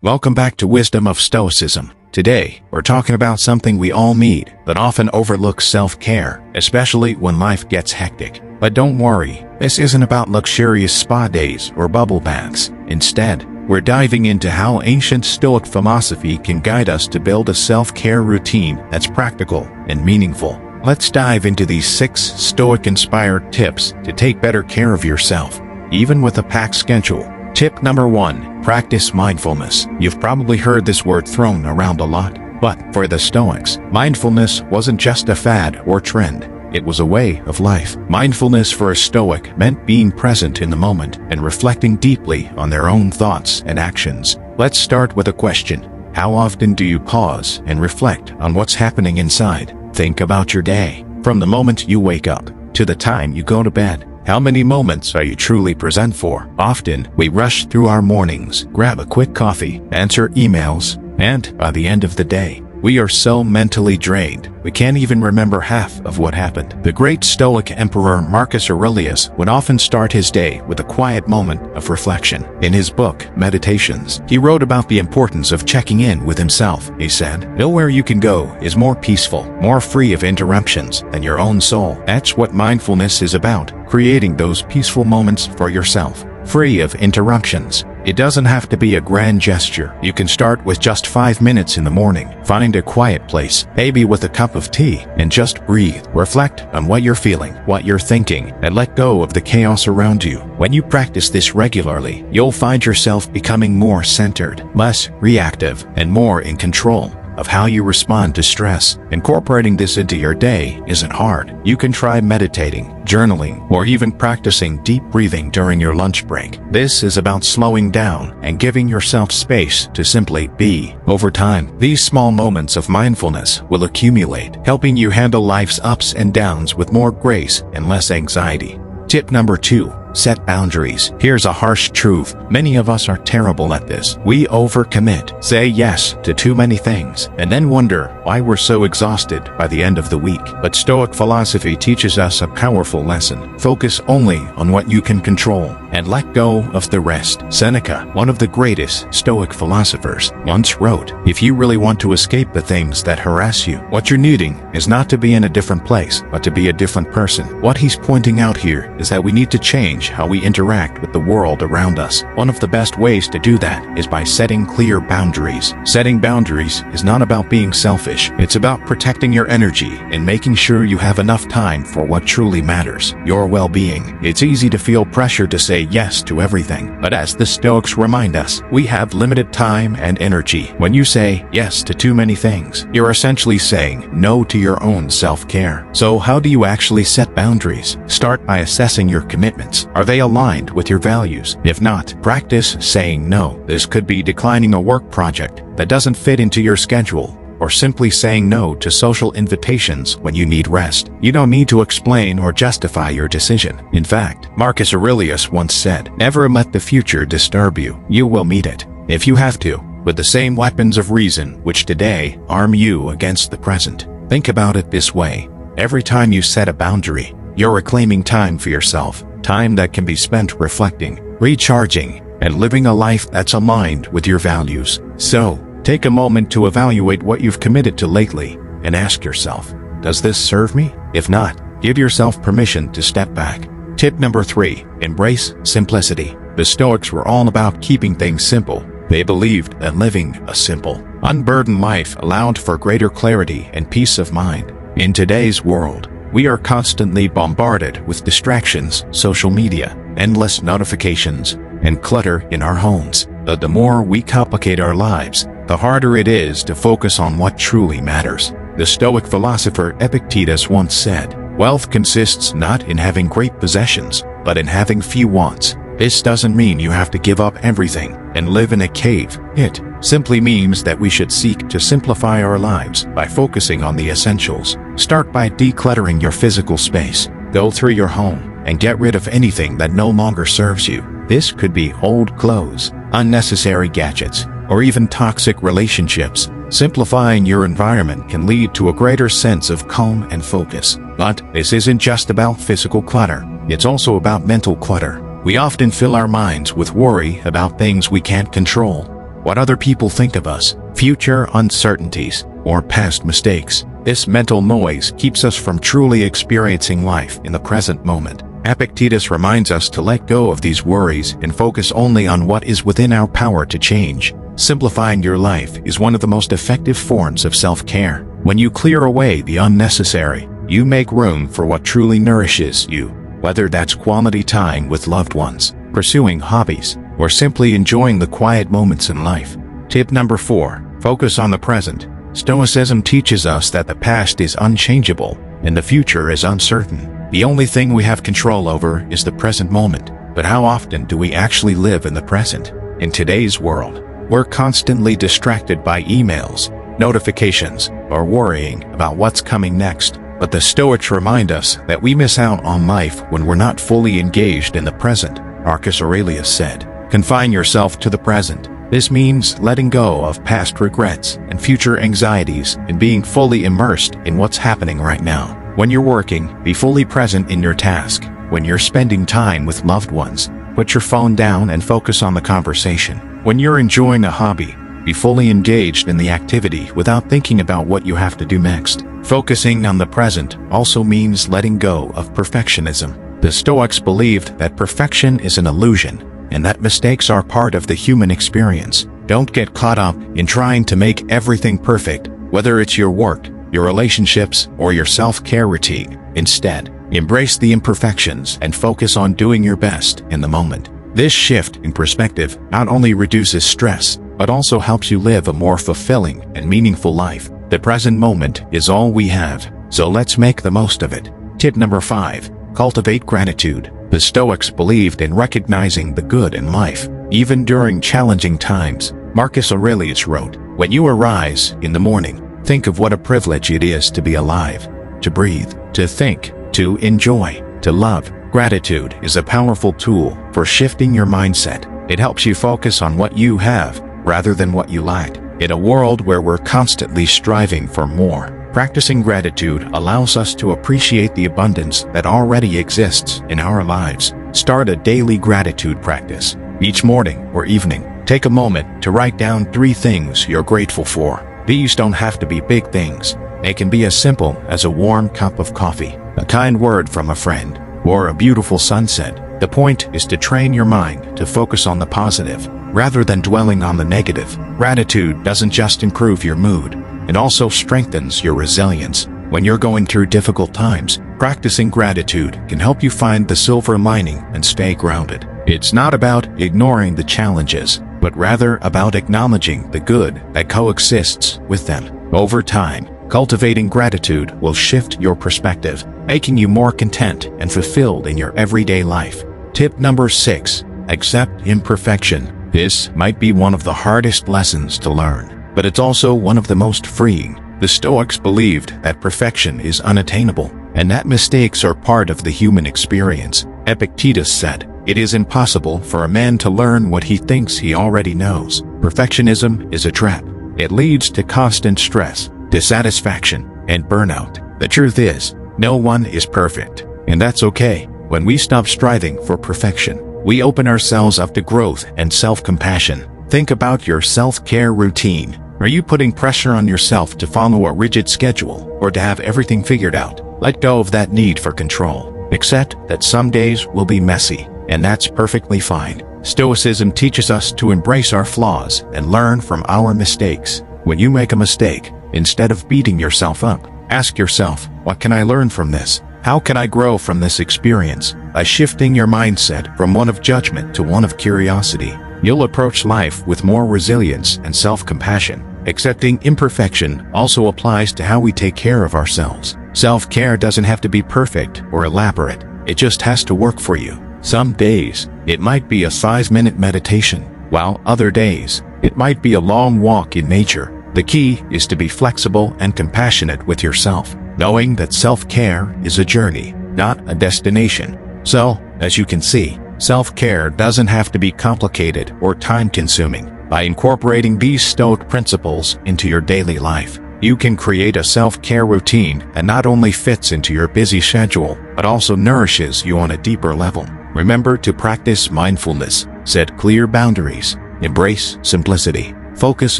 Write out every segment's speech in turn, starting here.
Welcome back to Wisdom of Stoicism. Today, we're talking about something we all need, but often overlook: self-care, especially when life gets hectic. But don't worry, this isn't about luxurious spa days or bubble baths. Instead, we're diving into how ancient Stoic philosophy can guide us to build a self-care routine that's practical and meaningful. Let's dive into these 6 Stoic-inspired tips to take better care of yourself, even with a packed schedule. Tip number 1. Practice mindfulness. You've probably heard this word thrown around a lot, but for the Stoics, mindfulness wasn't just a fad or trend. It was a way of life. Mindfulness for a Stoic meant being present in the moment and reflecting deeply on their own thoughts and actions. Let's start with a question. How often do you pause and reflect on what's happening inside? Think about your day. From the moment you wake up to the time you go to bed. How many moments are you truly present for? Often, we rush through our mornings, grab a quick coffee, answer emails, and by the end of the day, we are so mentally drained, we can't even remember half of what happened. The great Stoic Emperor Marcus Aurelius would often start his day with a quiet moment of reflection. In his book, Meditations, he wrote about the importance of checking in with himself. He said, "Nowhere you can go is more peaceful, more free of interruptions than your own soul." That's what mindfulness is about, creating those peaceful moments for yourself, free of interruptions. It doesn't have to be a grand gesture. You can start with just 5 minutes in the morning. Find a quiet place, maybe with a cup of tea, and just breathe. Reflect on what you're feeling, what you're thinking, and let go of the chaos around you. When you practice this regularly, you'll find yourself becoming more centered, less reactive, and more in control of how you respond to stress. Incorporating this into your day isn't hard. You can try meditating, journaling, or even practicing deep breathing during your lunch break. This is about slowing down and giving yourself space to simply be. Over time, these small moments of mindfulness will accumulate, helping you handle life's ups and downs with more grace and less anxiety. Tip number 2. Set boundaries. Here's a harsh truth. Many of us are terrible at this. We overcommit, say yes to too many things, and then wonder why we're so exhausted by the end of the week. But Stoic philosophy teaches us a powerful lesson. Focus only on what you can control and let go of the rest. Seneca, one of the greatest Stoic philosophers, once wrote, "If you really want to escape the things that harass you, what you're needing is not to be in a different place, but to be a different person." What he's pointing out here is that we need to change how we interact with the world around us. One of the best ways to do that is by setting clear boundaries. Setting boundaries is not about being selfish. It's about protecting your energy and making sure you have enough time for what truly matters, your well-being. It's easy to feel pressure to say yes to everything, but as the Stoics remind us, we have limited time and energy. When you say yes to too many things, you're essentially saying no to your own self-care. So how do you actually set boundaries? Start by assessing your commitments. Are they aligned with your values? If not, practice saying no. This could be declining a work project that doesn't fit into your schedule, or simply saying no to social invitations when you need rest. You don't need to explain or justify your decision. In fact, Marcus Aurelius once said, "Never let the future disturb you. You will meet it, if you have to, with the same weapons of reason which today arm you against the present." Think about it this way. Every time you set a boundary, you're reclaiming time for yourself, time that can be spent reflecting, recharging, and living a life that's aligned with your values. So, take a moment to evaluate what you've committed to lately and ask yourself, does this serve me? If not, give yourself permission to step back. Tip number 3. Embrace simplicity. The Stoics were all about keeping things simple. They believed that living a simple, unburdened life allowed for greater clarity and peace of mind. In today's world, we are constantly bombarded with distractions, social media, endless notifications, and clutter in our homes. But the more we complicate our lives, the harder it is to focus on what truly matters. The Stoic philosopher Epictetus once said, "Wealth consists not in having great possessions, but in having few wants." This doesn't mean you have to give up everything and live in a cave. It simply means that we should seek to simplify our lives by focusing on the essentials. Start by decluttering your physical space. Go through your home and get rid of anything that no longer serves you. This could be old clothes, unnecessary gadgets, or even toxic relationships. Simplifying your environment can lead to a greater sense of calm and focus. But this isn't just about physical clutter. It's also about mental clutter. We often fill our minds with worry about things we can't control, what other people think of us, future uncertainties, or past mistakes. This mental noise keeps us from truly experiencing life in the present moment. Epictetus reminds us to let go of these worries and focus only on what is within our power to change. Simplifying your life is one of the most effective forms of self-care. When you clear away the unnecessary, you make room for what truly nourishes you, whether that's quality time with loved ones, pursuing hobbies, or simply enjoying the quiet moments in life. Tip number 4. Focus on the present. Stoicism teaches us that the past is unchangeable and the future is uncertain. The only thing we have control over is the present moment. But how often do we actually live in the present? In today's world, we're constantly distracted by emails, notifications, or worrying about what's coming next. But the Stoics remind us that we miss out on life when we're not fully engaged in the present. Marcus Aurelius said, "Confine yourself to the present." This means letting go of past regrets and future anxieties and being fully immersed in what's happening right now. When you're working, be fully present in your task. When you're spending time with loved ones, put your phone down and focus on the conversation. When you're enjoying a hobby, be fully engaged in the activity without thinking about what you have to do next. Focusing on the present also means letting go of perfectionism. The Stoics believed that perfection is an illusion and that mistakes are part of the human experience. Don't get caught up in trying to make everything perfect, whether it's your work, your relationships, or your self-care routine. Instead, embrace the imperfections and focus on doing your best in the moment. This shift in perspective not only reduces stress, but also helps you live a more fulfilling and meaningful life. The present moment is all we have, so let's make the most of it. Tip number 5. Cultivate gratitude. The Stoics believed in recognizing the good in life, even during challenging times. Marcus Aurelius wrote, "When you arise in the morning, think of what a privilege it is to be alive, to breathe, to think, to enjoy, to love." Gratitude is a powerful tool for shifting your mindset. It helps you focus on what you have rather than what you lack. In a world where we're constantly striving for more, practicing gratitude allows us to appreciate the abundance that already exists in our lives. Start a daily gratitude practice. Each morning or evening, take a moment to write down 3 things you're grateful for. These don't have to be big things. They can be as simple as a warm cup of coffee, a kind word from a friend, or a beautiful sunset. The point is to train your mind to focus on the positive, rather than dwelling on the negative. Gratitude doesn't just improve your mood, it also strengthens your resilience. When you're going through difficult times, practicing gratitude can help you find the silver lining and stay grounded. It's not about ignoring the challenges, but rather about acknowledging the good that coexists with them. Over time, cultivating gratitude will shift your perspective, making you more content and fulfilled in your everyday life. Tip number 6. Accept imperfection. This might be one of the hardest lessons to learn, but it's also one of the most freeing. The Stoics believed that perfection is unattainable, and that mistakes are part of the human experience. Epictetus said, "It is impossible for a man to learn what he thinks he already knows." Perfectionism is a trap. It leads to constant stress, dissatisfaction, and burnout. The truth is, no one is perfect, and that's okay. When we stop striving for perfection, we open ourselves up to growth and self-compassion. Think about your self-care routine. Are you putting pressure on yourself to follow a rigid schedule or to have everything figured out? Let go of that need for control. Accept that some days will be messy, and that's perfectly fine. Stoicism teaches us to embrace our flaws and learn from our mistakes. When you make a mistake, instead of beating yourself up, ask yourself, what can I learn from this? How can I grow from this experience? By shifting your mindset from one of judgment to one of curiosity, you'll approach life with more resilience and self-compassion. Accepting imperfection also applies to how we take care of ourselves. Self-care doesn't have to be perfect or elaborate. It just has to work for you. Some days, it might be a 5-minute meditation, while other days, it might be a long walk in nature. The key is to be flexible and compassionate with yourself, knowing that self-care is a journey, not a destination. So, as you can see, self-care doesn't have to be complicated or time-consuming. By incorporating these Stoic principles into your daily life, you can create a self-care routine that not only fits into your busy schedule, but also nourishes you on a deeper level. Remember to practice mindfulness, set clear boundaries, embrace simplicity, Focus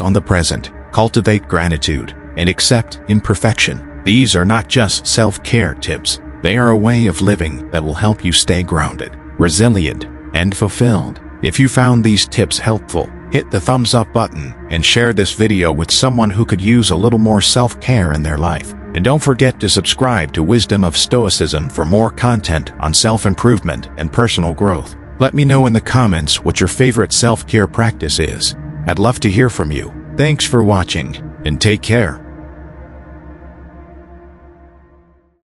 on the present, cultivate gratitude, and accept imperfection. These are not just self-care tips. They are a way of living that will help you stay grounded, resilient, and fulfilled. If you found these tips helpful, hit the thumbs up button and share this video with someone who could use a little more self-care in their life. And don't forget to subscribe to Wisdom of Stoicism for more content on self-improvement and personal growth. Let me know in the comments what your favorite self-care practice is. I'd love to hear from you. Thanks for watching, and take care.